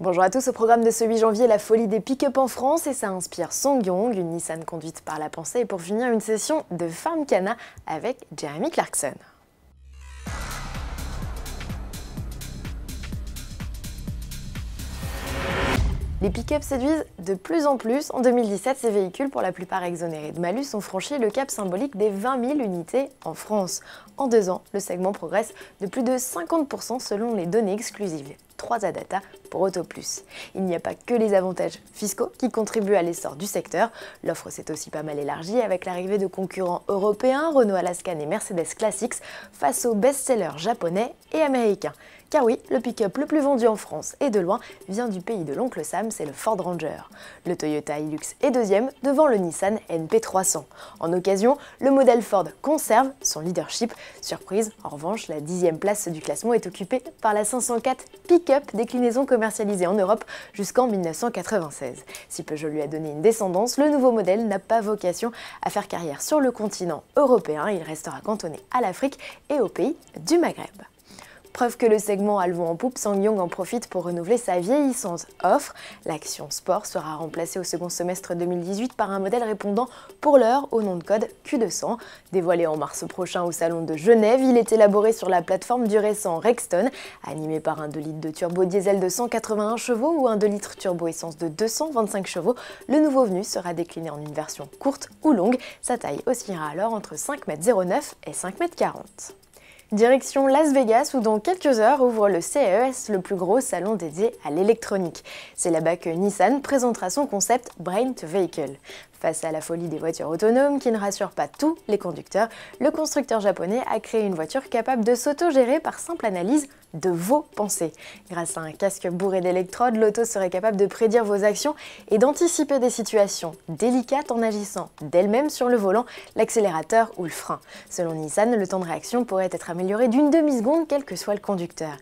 Bonjour à tous, au programme de ce 8 janvier, la folie des pick-up en France et ça inspire SsangYong, une Nissan conduite par la pensée et pour finir une session de Farm Cana avec Jeremy Clarkson. Les pick-up séduisent de plus en plus. En 2017, ces véhicules, pour la plupart exonérés de malus, ont franchi le cap symbolique des 20 000 unités en France. En 2 ans, le segment progresse de plus de 50% selon les données exclusives 3A Data pour AutoPlus. Il n'y a pas que les avantages fiscaux qui contribuent à l'essor du secteur. L'offre s'est aussi pas mal élargie avec l'arrivée de concurrents européens, Renault Alaskan et Mercedes Classics, face aux best-sellers japonais et américains. Car oui, le pick-up le plus vendu en France et de loin vient du pays de l'oncle Sam, c'est le Ford Ranger. Le Toyota Hilux est deuxième devant le Nissan NP300. En occasion, le modèle Ford conserve son leadership. Surprise, en revanche, la 10e place du classement est occupée par la 504 pick-up, déclinaison commercialisée en Europe jusqu'en 1996. Si Peugeot lui a donné une descendance, le nouveau modèle n'a pas vocation à faire carrière sur le continent européen. Il restera cantonné à l'Afrique et aux pays du Maghreb. Preuve que le segment a le vent en poupe, SsangYong en profite pour renouveler sa vieillissante offre. L'Action Sport sera remplacée au second semestre 2018 par un modèle répondant pour l'heure au nom de code Q200. Dévoilé en mars prochain au salon de Genève, il est élaboré sur la plateforme du récent Rexton, animé par un 2 litres de turbo diesel de 181 chevaux ou un 2 litres turbo essence de 225 chevaux. Le nouveau venu sera décliné en une version courte ou longue. Sa taille oscillera alors entre 5,09 m et 5,40 m. Direction Las Vegas où dans quelques heures ouvre le CES, le plus gros salon dédié à l'électronique. C'est là-bas que Nissan présentera son concept Brain to Vehicle. Face à la folie des voitures autonomes qui ne rassurent pas tous les conducteurs, le constructeur japonais a créé une voiture capable de s'auto-gérer par simple analyse de vos pensées. Grâce à un casque bourré d'électrodes, l'auto serait capable de prédire vos actions et d'anticiper des situations délicates en agissant d'elle-même sur le volant, l'accélérateur ou le frein. Selon Nissan, le temps de réaction pourrait être amélioré d'une demi-seconde quel que soit le conducteur.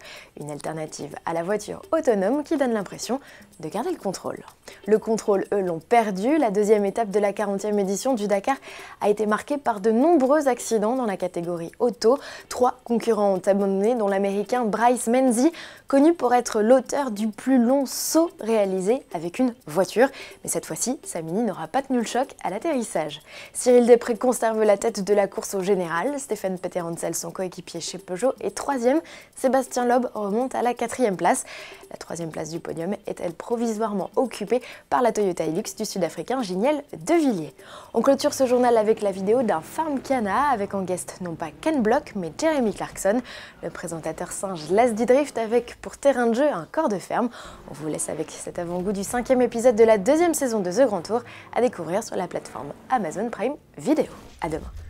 Une alternative à la voiture autonome qui donne l'impression de garder le contrôle. Le contrôle, eux, l'ont perdu. La deuxième étape de la 40e édition du Dakar a été marquée par de nombreux accidents dans la catégorie auto. 3 concurrents ont abandonné, dont l'américain Bryce Menzies, connu pour être l'auteur du plus long saut réalisé avec une voiture. Mais cette fois-ci, sa Mini n'aura pas tenu le choc à l'atterrissage. Cyril Després conserve la tête de la course au général. Stéphane Peterhansel, son coéquipier chez Peugeot, est 3e. Sébastien Loeb remonte à la 4e place. La 3e place du podium est-elle provisoirement occupée par la Toyota Hilux du Sud-Africain Giniel Devilliers. On clôture ce journal avec la vidéo d'un Farm Cana avec en guest non pas Ken Block mais Jeremy Clarkson. Le présentateur singe lasse du drift avec pour terrain de jeu un corps de ferme. On vous laisse avec cet avant-goût du 5e épisode de la 2e saison de The Grand Tour à découvrir sur la plateforme Amazon Prime Video. À demain.